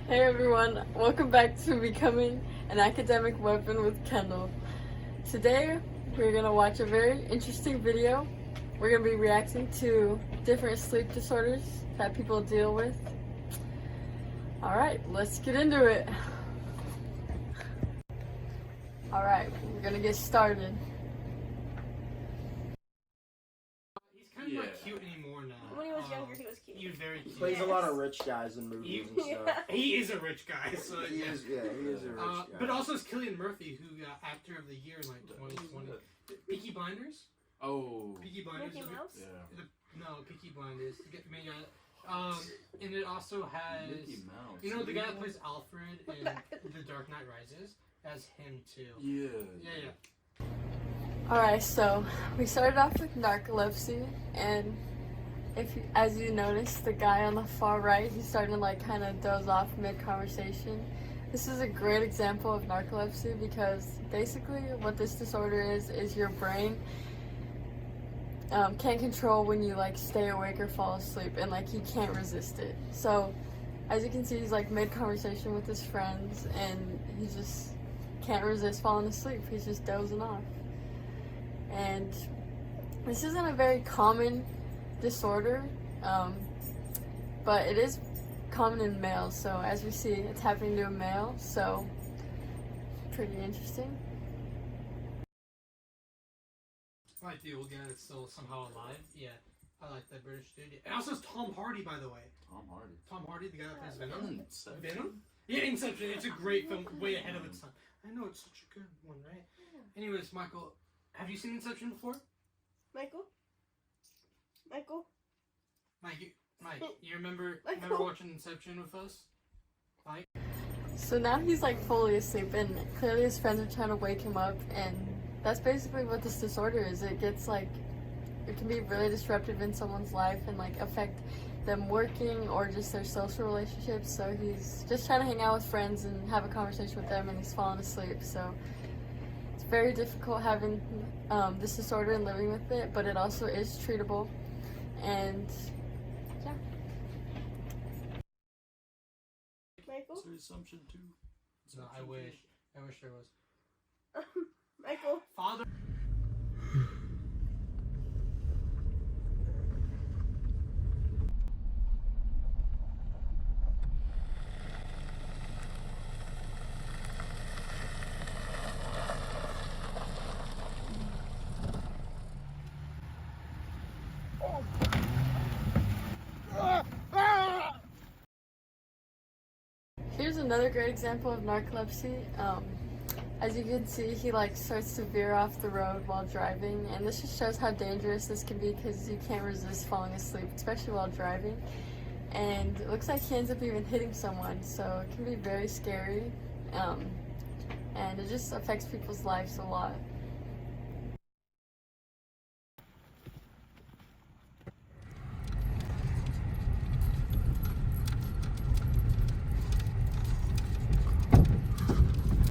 Hey everyone, welcome back to Becoming an Academic Weapon with Kendall. Today we're going to watch a very interesting video. We're going to be reacting to different sleep disorders that people deal with. Alright, let's get into it. Alright, we're going to get started. He's kind of not cute anymore now. When he was younger, he was cute. He was very cute. He plays a lot of rich guys in movies and stuff. He is a rich guy. So He is a rich guy. But also it's Cillian Murphy, who got Actor of the Year in like 2020. Peaky Blinders? Oh. Peaky Blinders. Mickey Mouse? Yeah. No, Peaky Blinders. And it also has... Mickey Mouse. You know the guy that plays Alfred in The Dark Knight Rises? As him too. Yeah. Alright, so we started off with narcolepsy, and as you notice, the guy on the far right, he's starting to like kind of doze off mid-conversation. This is a great example of narcolepsy because basically what this disorder is your brain can't control when you like stay awake or fall asleep, and like he can't resist it. So as you can see, he's like mid-conversation with his friends and he just can't resist falling asleep. He's just dozing off. And this isn't a very common disorder, but it is common in males. So as we see, it's happening to a male, so pretty interesting. I like the old guy that's still somehow alive. Yeah, I like that British dude. It also has Tom Hardy, by the way. Tom Hardy, the guy that plays Venom. Venom? Yeah, Inception. It's a great film, way ahead of its time. I know, it's such a good one, right? Anyways, Michael, have you seen Inception before? Mike, you remember watching Inception with us? Mike? So now he's like fully asleep, and clearly his friends are trying to wake him up, and that's basically what this disorder is. It gets like, it can be really disruptive in someone's life and like affect them working or just their social relationships. So he's just trying to hang out with friends and have a conversation with them, and he's falling asleep. So it's very difficult having this disorder and living with it, but it also is treatable. And yeah. Michael? Is there assumption too? No, I wish there was. Michael? Father. Here's another great example of narcolepsy. As you can see, he like starts to veer off the road while driving, and this just shows how dangerous this can be because you can't resist falling asleep, especially while driving. And it looks like he ends up even hitting someone, so it can be very scary, and it just affects people's lives a lot.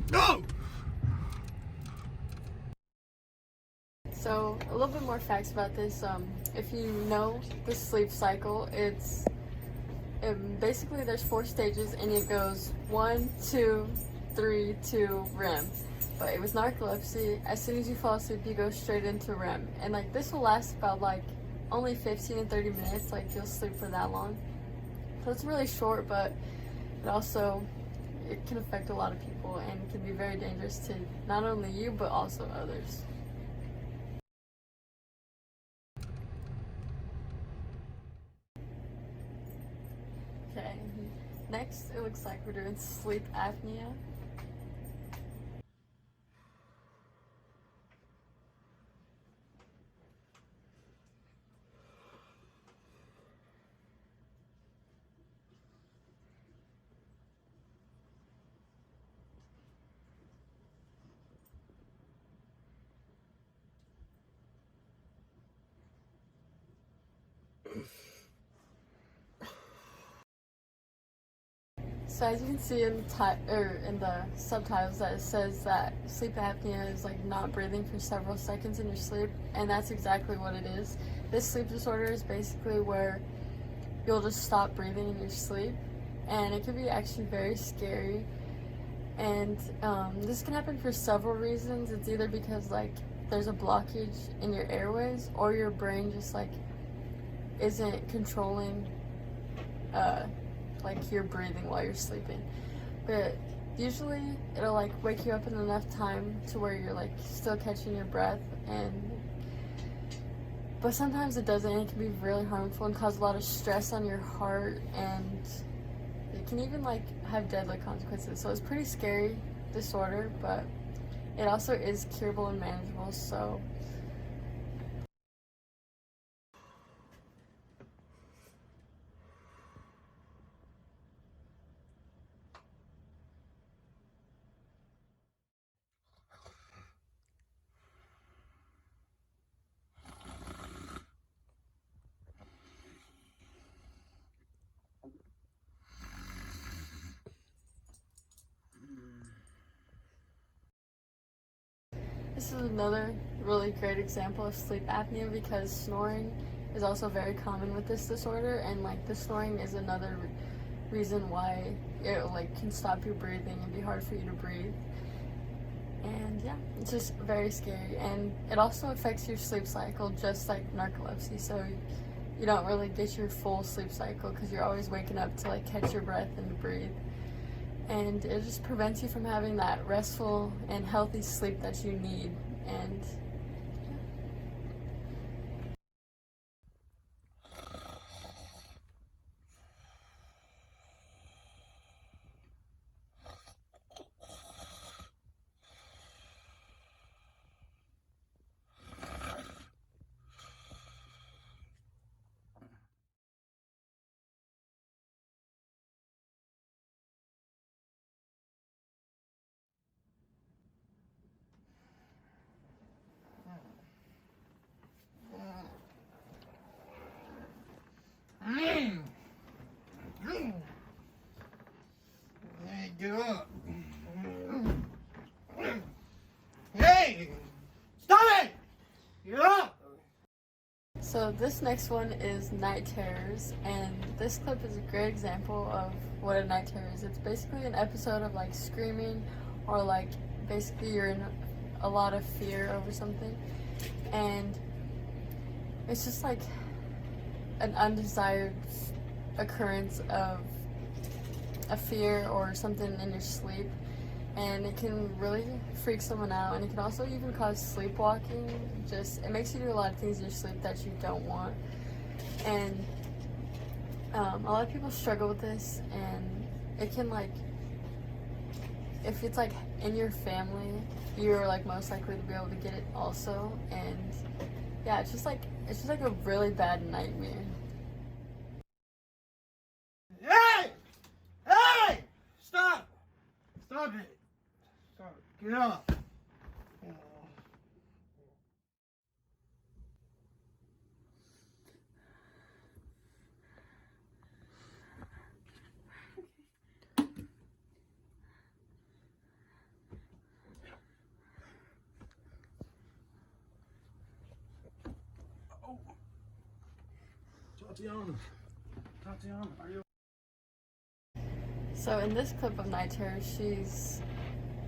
No! So a little bit more facts about this. If you know the sleep cycle, basically there's 4 stages, and it goes 1, 2, 3, 2, REM. But with narcolepsy, as soon as you fall asleep, you go straight into REM, and like this will last about like only 15 and 30 minutes. Like you'll sleep for that long, so it's really short, but it can affect a lot of people and can be very dangerous to not only you but also others. Okay, next it looks like we're doing sleep apnea. So as you can see in the subtitles, that it says that sleep apnea is like not breathing for several seconds in your sleep, and that's exactly what it is. This sleep disorder is basically where you'll just stop breathing in your sleep, and it can be actually very scary. And this can happen for several reasons. It's either because like there's a blockage in your airways, or your brain just like isn't controlling like your breathing while you're sleeping. But usually it'll like wake you up in enough time to where you're like still catching your breath, but sometimes it doesn't, and it can be really harmful and cause a lot of stress on your heart, and it can even like have deadly consequences. So it's pretty scary disorder, but it also is curable and manageable. So this is another really great example of sleep apnea, because snoring is also very common with this disorder, and like the snoring is another reason why it like can stop your breathing and be hard for you to breathe. And yeah, it's just very scary, and it also affects your sleep cycle just like narcolepsy. So you don't really get your full sleep cycle because you're always waking up to like catch your breath and breathe. And it just prevents you from having that restful and healthy sleep that you need. And Hey, get up. Hey! Stop it! Get up! so this next one is night terrors, and this clip is a great example of what a night terror is. It's basically an episode of like screaming, or like basically you're in a lot of fear over something, and it's just like an undesired occurrence of a fear or something in your sleep, and it can really freak someone out, and it can also even cause sleepwalking. Just it makes you do a lot of things in your sleep that you don't want, and a lot of people struggle with this, and it can like, if it's like in your family, you're like most likely to be able to get it also. And yeah, it's just like a really bad nightmare. Hey! Hey! Stop! Stop it! Stop it. Get up! Tatiana, are you? So in this clip of night terror, she's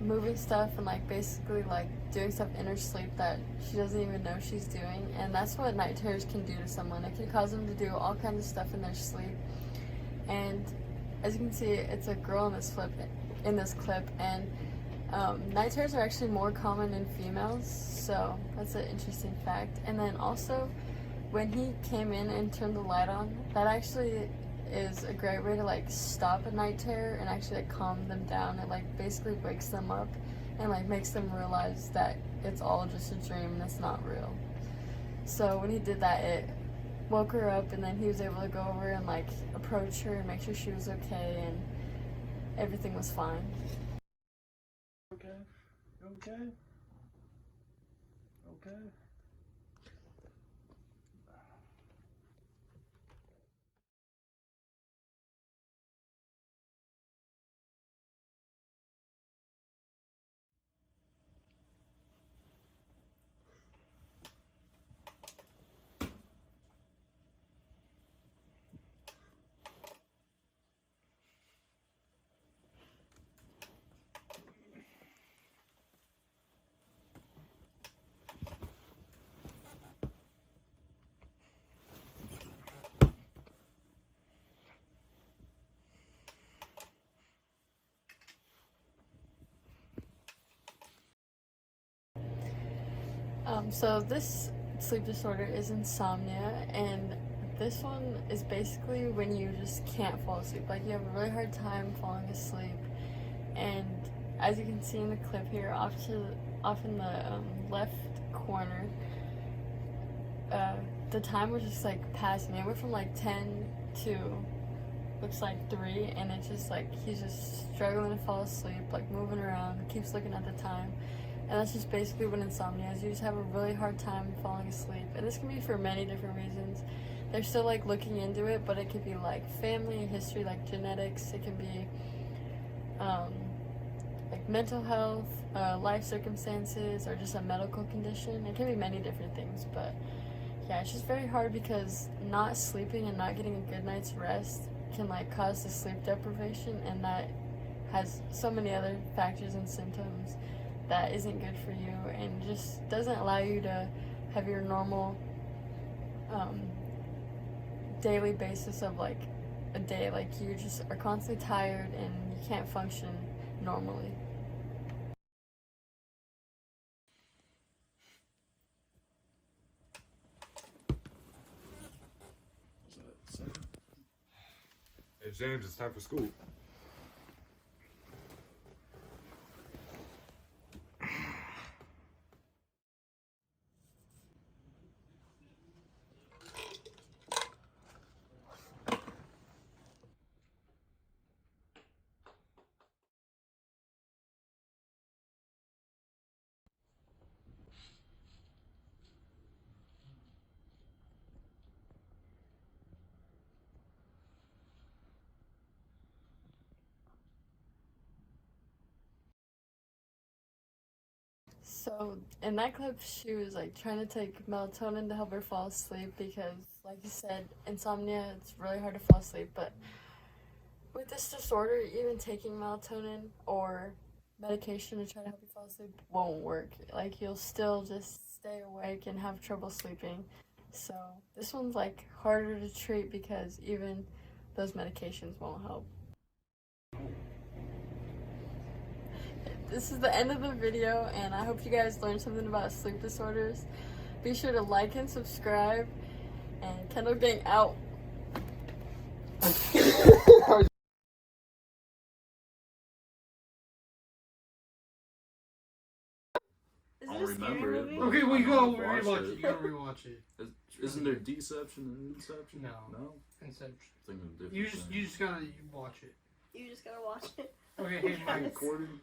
moving stuff and like basically like doing stuff in her sleep that she doesn't even know she's doing, and that's what night terrors can do to someone. It can cause them to do all kinds of stuff in their sleep. And as you can see, it's a girl in this clip, and night terrors are actually more common in females, so that's an interesting fact. And then also, when he came in and turned the light on, that actually is a great way to like stop a night terror and actually like calm them down. It like basically wakes them up and like makes them realize that it's all just a dream and it's not real. So when he did that, it woke her up, and then he was able to go over and like approach her and make sure she was okay, and everything was fine. Okay? You okay? Okay? So this sleep disorder is insomnia, and this one is basically when you just can't fall asleep. Like you have a really hard time falling asleep, and as you can see in the clip here, off in the left corner, the time was just like passing. It went from like 10 to looks like 3, and it's just like he's just struggling to fall asleep, like moving around, keeps looking at the time. And that's just basically what insomnia is. You just have a really hard time falling asleep. And this can be for many different reasons. They're still like looking into it, but it could be like family history, like genetics. It can be like mental health, life circumstances, or just a medical condition. It can be many different things, but yeah, it's just very hard because not sleeping and not getting a good night's rest can like cause the sleep deprivation, and that has so many other factors and symptoms that isn't good for you and just doesn't allow you to have your normal daily basis of like a day. Like you just are constantly tired and you can't function normally. Hey James, it's time for school. So in that clip, she was like trying to take melatonin to help her fall asleep because, like you said, insomnia, it's really hard to fall asleep. But with this disorder, even taking melatonin or medication to try to help you fall asleep won't work. Like you'll still just stay awake and have trouble sleeping. So this one's like harder to treat because even those medications won't help. This is the end of the video, and I hope you guys learned something about sleep disorders. Be sure to like and subscribe, and Kendall Gang out. I don't remember it. but Okay, well, you I gotta know I've watched rewatch it. it. You gotta rewatch it. Isn't there Deception and Inception? No. No? Inception. Thinking of different You things. just gotta watch it. You just gotta watch it. Okay, hey, Mike. Recording?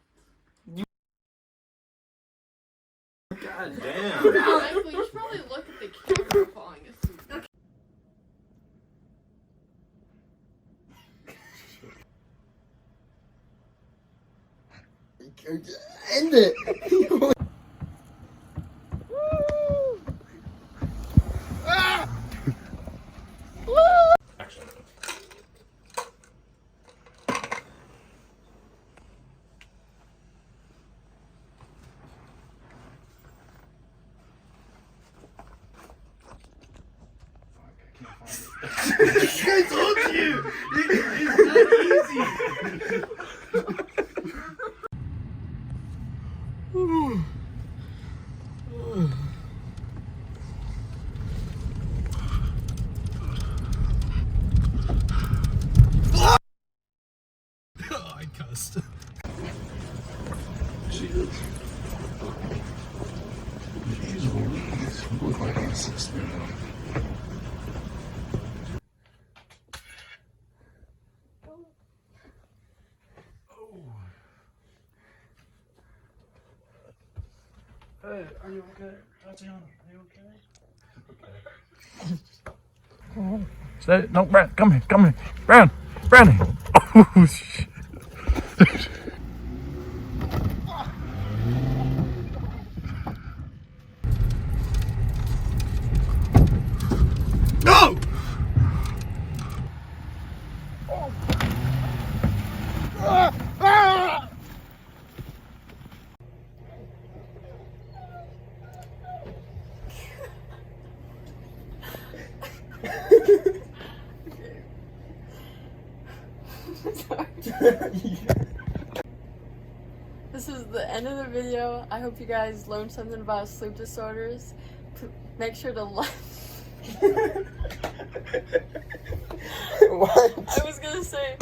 God damn! Michael, you should probably look at the camera falling asleep. End it! Action. I told you! It's not easy! I cussed. Hey, are you okay? Tatiana, are you okay? Stay, no, Brad, come here, Brad, Brownie. Oh, shit. No! This is the end of the video. I hope you guys learned something about sleep disorders. Make sure to like. What? I was gonna say,